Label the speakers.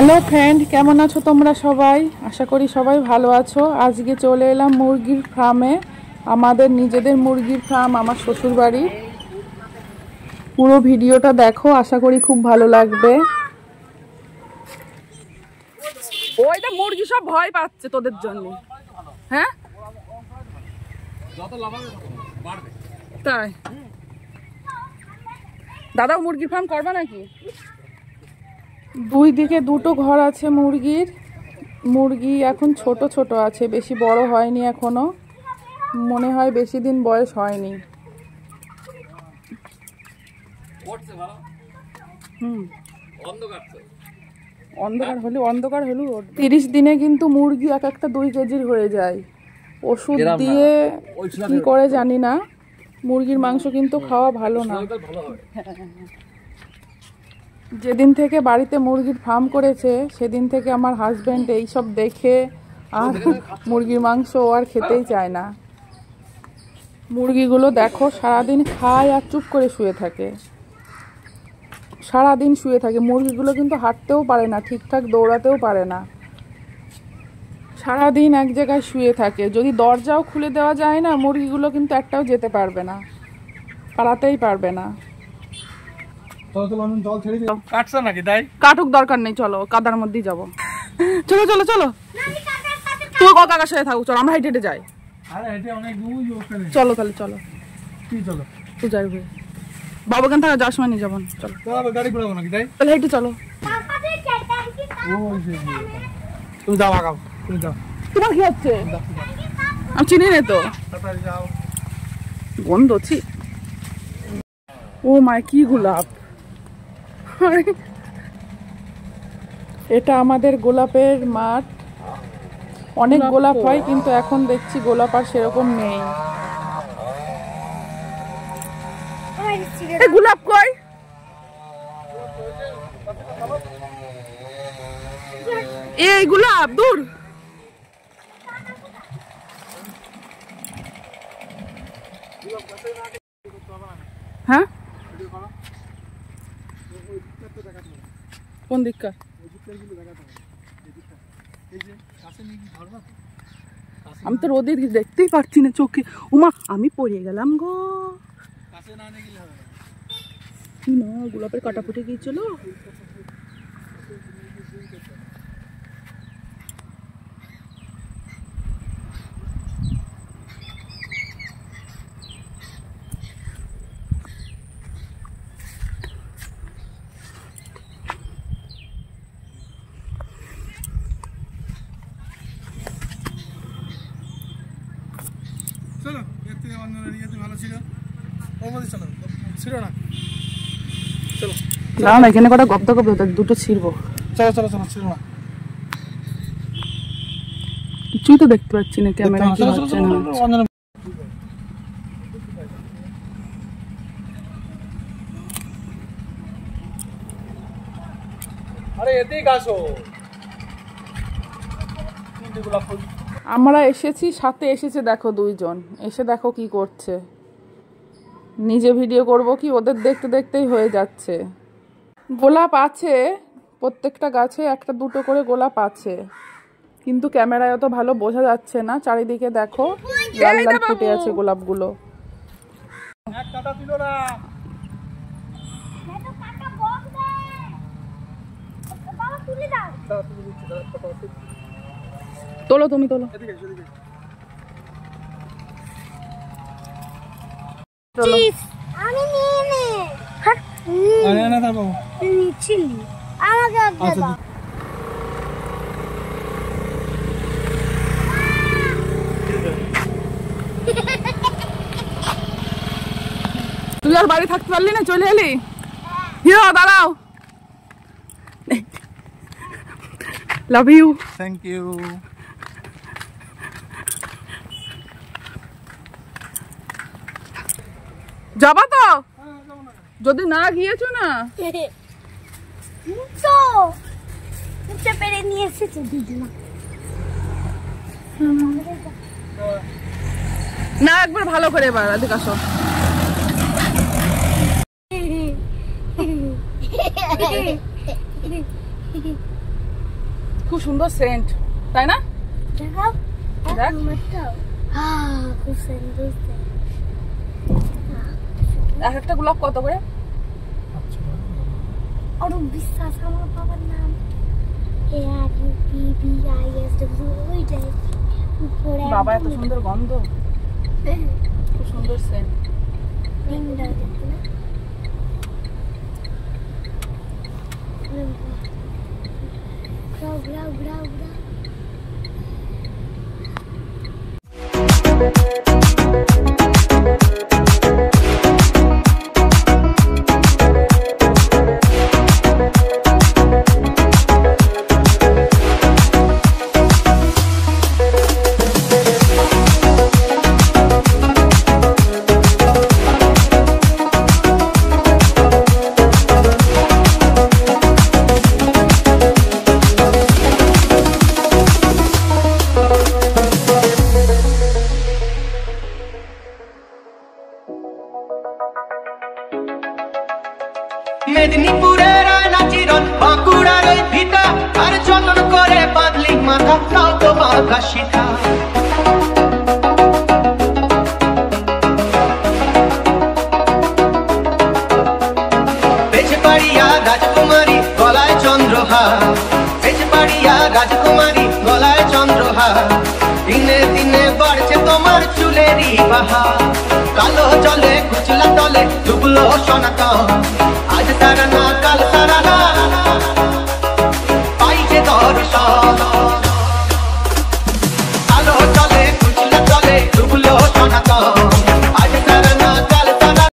Speaker 1: Hello friend, কেমন আছো তোমরা সবাই? আশা করি সবাই ভালো আছো। আজকে চলে এলাম মুরগির ফার্মে, আমাদের নিজেদের মুরগির ফার্ম, আমার শ্বশুর বাড়ি। পুরো ভিডিওটা দেখো, আশা করি খুব ভালো লাগবে। ওইটা মুরগি সব ভয় পাচ্ছে তোদের জন্য। হ্যাঁ তাই? দাদাও মুরগির ফার্ম করবা নাকি? দুই দিকে দুটো ঘর আছে মুরগির। মুরগি এখন ছোট ছোট আছে, বেশি বড় হয়নি এখনো, মনে হয় বেশি দিন বয়স হয়নি। অন্ধকার হলেও 30 দিনে কিন্তু মুরগি এক একটা 2 কেজির হয়ে যায়। ওষুধ দিয়ে কি করে জানি না, মুরগির মাংস কিন্তু খাওয়া ভালো না। যেদিন থেকে বাড়িতে মুরগির ফার্ম করেছে সেদিন থেকে আমার হাজবেন্ড এইসব দেখে আর মুরগির মাংস আর খেতেই চায় না। মুরগিগুলো দেখো, সারাদিন খায় আর চুপ করে শুয়ে থাকে, সারাদিন শুয়ে থাকে। মুরগিগুলো কিন্তু হাঁটতেও পারে না, ঠিকঠাক দৌড়াতেও পারে না, সারাদিন এক জায়গায় শুয়ে থাকে। যদি দরজাও খুলে দেওয়া যায় না, মুরগিগুলো কিন্তু একটাও যেতে পারবে না, পালাতেই পারবে না। কাটুক, দরকার নেই, চলো কাদার মধ্যেই যাবো। চলো চলো চলো, তুই কাকার সাথে থাকো, চলো আমরা হেঁটে হেঁটে যাই। চলো তাহলে চলো, তুই যাইবে বাবু কেন থাকা, যাওয়ার সময় নিয়ে যাবো। চলো তাহলে হেঁটে চলো। তোমার কি হচ্ছে? আমি চিনি না তো, গন্ধ ছি। ও মাই, কি গোলাপ! এটা আমাদের গোলাপের মাঠ। অনেক গোলাপ হয়, কিন্তু এখন দেখছি গোলাপ আর সেরকম নেই। গোলাপ কই? এই গোলাপ দূর। হ্যাঁ, কোন দিককার? আমি তো রোদে দেখতেই পাচ্ছি না চোখে। উমা, আমি পড়ে গেলাম গো। না, গোলাপের কাটা ফুটে গিয়েছিল। না না, এখানে কটা গপ্ত গপ্ত, দুটো ছিড়বো। চলো চলো চলো, ছিড়ো না। কিছুই তো দেখতে পাচ্ছি না, ক্যামেরা কি হচ্ছে না। আরে এদিকে আসো। আমরা এসেছি, সাথে এসেছে দেখো 2 জন। এসে দেখো কি করছে। নিজে ভিডিও করব কি, ওদের দেখতে দেখতেই হয়ে যাচ্ছে। গোলাপ আছে প্রত্যেকটা গাছে, একটা দুটো করে গোলাপ আছে, কিন্তু ক্যামেরায় অত ভালো বোঝা যাচ্ছে না। চারিদিকে দেখো লাল লাল ফুটে আছে গোলাপগুলো। তোলো, তুমি তোলো। তুই আর বাড়ি থাকতে পারলি না, চলে এলি? হিরো দাঁড়াও। Love you. Thank you. যাবা তো? যদি না গিয়েছো না, না একবার ভালো করে, এবার এদিকে আসো। সুন্দর সেন্ট, তাই না?
Speaker 2: দেখাও
Speaker 1: দেখ।
Speaker 2: খুব সুন্দর
Speaker 1: এক একটা গোলাপ কত করে?
Speaker 2: অরূপ বিশ্বাস আমার বাবার নাম, ARUPBISW ওইটাই উপরে
Speaker 1: বাবা এত সুন্দর গন্ধ, খুব সুন্দর সেন্ট।
Speaker 3: মেদিনীপুরের নাচিরন বাঁকুড়ার ওই ভিটা, আর যতন করে বাঁধলি মাথা তাও তো বাঁধা শিখা। বেজপাড়িয়া রাজকুমারী গলায় চন্দ্রহার, বেজপাড়িয়া রাজকুমারী গলায় চন্দ্রহার। দিনে দিনে বাড়ছে তোমার চুলেরই বাহার, কালো জলে কুচলা তলে ডুবলো সনাতন।